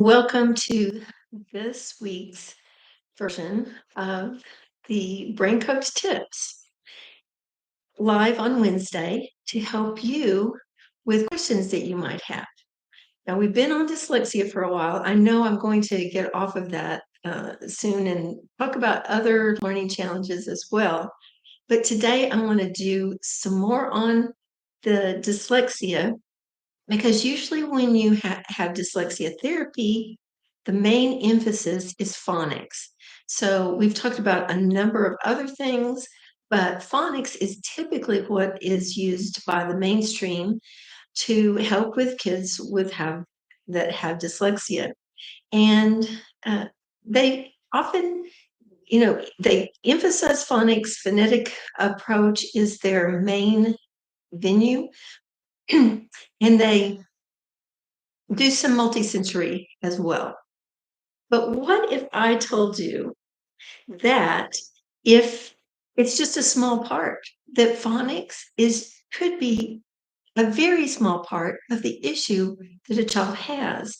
Welcome to this week's version of the Brain Coach Tips, live on Wednesday to help you with questions that you might have. Now, we've been on dyslexia for a while. I know I'm going to get off of that soon and talk about other learning challenges as well. But today I want to do some more on the dyslexia, because usually when you have dyslexia therapy, the main emphasis is phonics. So we've talked about a number of other things, but phonics is typically what is used by the mainstream to help with kids that have dyslexia. And they often, they emphasize phonics. Phonetic approach is their main venue. And they do some multisensory as well. But what if I told you that if it's just a small part, that phonics could be a very small part of the issue that a child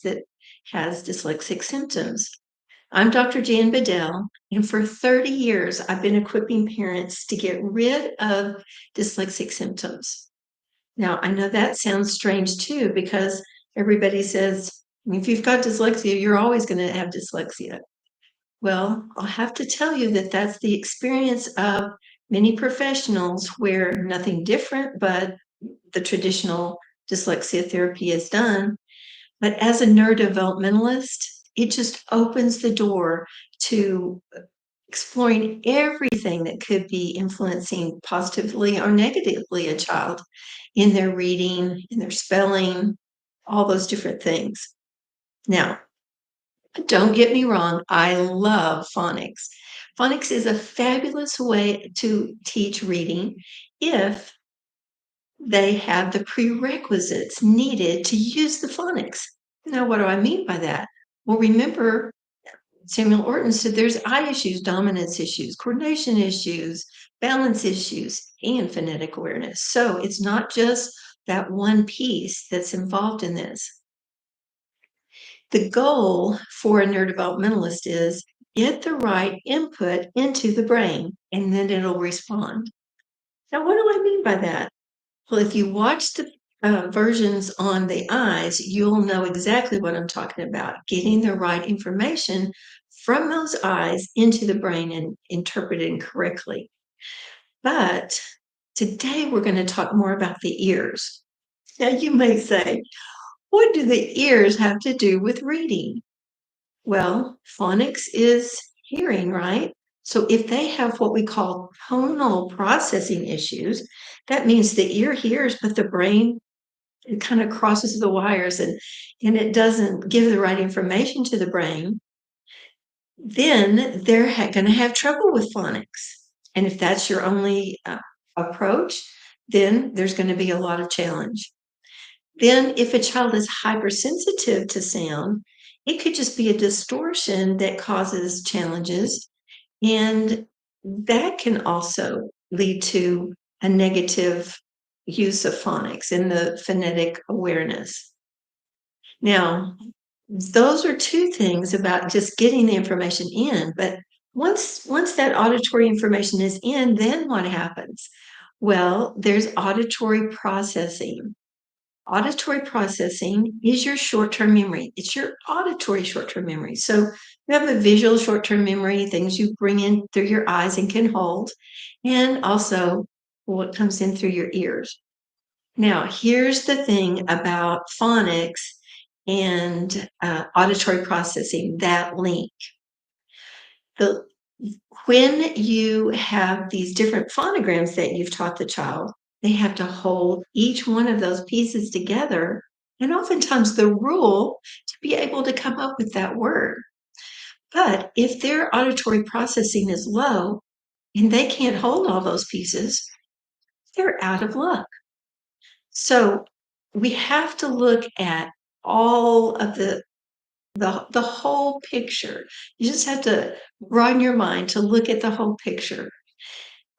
that has dyslexic symptoms? I'm Dr. Jan Bedell, and for 30 years, I've been equipping parents to get rid of dyslexic symptoms. Now, I know that sounds strange too, because everybody says, if you've got dyslexia, you're always going to have dyslexia. Well, I'll have to tell you that that's the experience of many professionals, where nothing different but the traditional dyslexia therapy is done. But as a neurodevelopmentalist, it just opens the door to exploring everything that could be influencing positively or negatively a child in their reading, in their spelling, all those different things. Now, don't get me wrong, I love phonics. Phonics is a fabulous way to teach reading if they have the prerequisites needed to use the phonics. Now, what do I mean by that? Well, remember, Samuel Orton said there's eye issues, dominance issues, coordination issues, balance issues, and phonetic awareness. So it's not just that one piece that's involved in this. The goal for a neurodevelopmentalist is get the right input into the brain, and then it'll respond. Now, what do I mean by that? Well, if you watch the versions on the eyes, you'll know exactly what I'm talking about, getting the right information from those eyes into the brain and interpreting correctly. But today we're going to talk more about the ears. Now, you may say, what do the ears have to do with reading? Well, phonics is hearing, right? So if they have what we call tonal processing issues, that means the ear hears, but the brain, it kind of crosses the wires and it doesn't give the right information to the brain, then they're going to have trouble with phonics. And if that's your only approach, then there's going to be a lot of challenge. Then if a child is hypersensitive to sound, it could just be a distortion that causes challenges. And that can also lead to a negative use of phonics and the phonetic awareness. Now, those are two things about just getting the information in. But once that auditory information is in, then what happens? Well, there's auditory processing. Auditory processing is your short-term memory. It's your auditory short-term memory. So you have a visual short-term memory, things you bring in through your eyes and can hold, and also what comes in through your ears. Now, here's the thing about phonics and auditory processing, that link. When you have these different phonograms that you've taught the child, they have to hold each one of those pieces together, and oftentimes the rule to be able to come up with that word. But if their auditory processing is low and they can't hold all those pieces, they're out of luck. So we have to look at all of the whole picture. You just have to run your mind to look at the whole picture.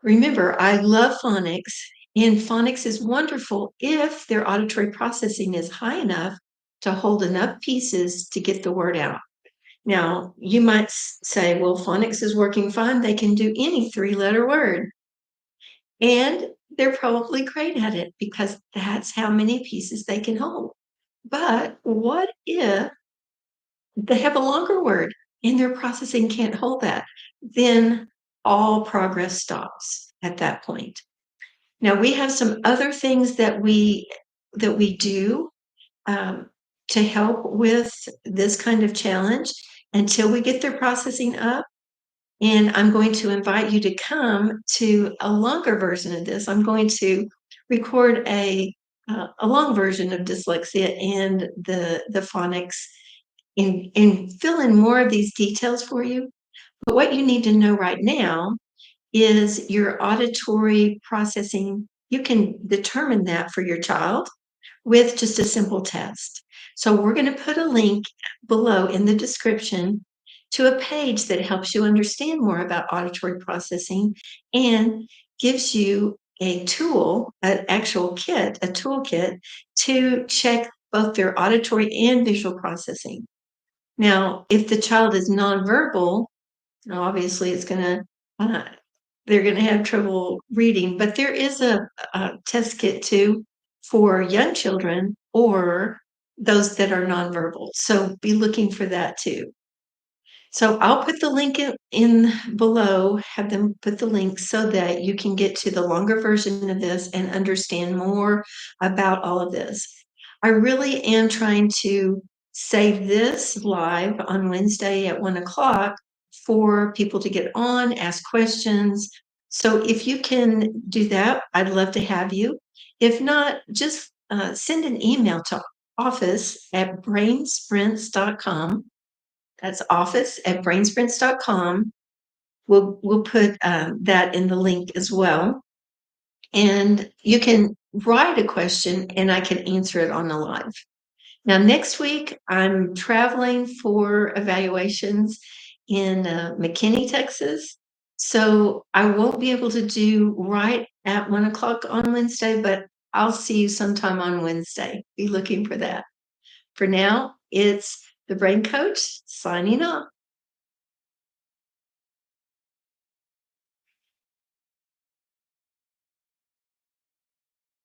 Remember, I love phonics, and phonics is wonderful if their auditory processing is high enough to hold enough pieces to get the word out. Now, you might say, well, phonics is working fine. They can do any 3-letter word. And they're probably great at it because that's how many pieces they can hold. But what if they have a longer word and their processing can't hold that? Then all progress stops at that point. Now, we have some other things that we do to help with this kind of challenge until we get their processing up. And I'm going to invite you to come to a longer version of this. I'm going to record a long version of dyslexia and the phonics and fill in more of these details for you. But what you need to know right now is your auditory processing. You can determine that for your child with just a simple test. So we're going to put a link below in the description to a page that helps you understand more about auditory processing and gives you a tool, an actual kit, a toolkit to check both their auditory and visual processing. Now, if the child is nonverbal, obviously it's going to they're going to have trouble reading, but there is a test kit too for young children or those that are nonverbal. So be looking for that too. So I'll put the link in below, have them put the link so that you can get to the longer version of this and understand more about all of this. I really am trying to save this live on Wednesday at 1:00 for people to get on, ask questions. So if you can do that, I'd love to have you. If not, just send an email to office@brainsprints.com. That's office@brainsprints.com. We'll put that in the link as well. And you can write a question and I can answer it on the live. Now, next week, I'm traveling for evaluations in McKinney, Texas. So I won't be able to do right at 1:00 on Wednesday, but I'll see you sometime on Wednesday. Be looking for that. For now, it's the Brain Coach signing off.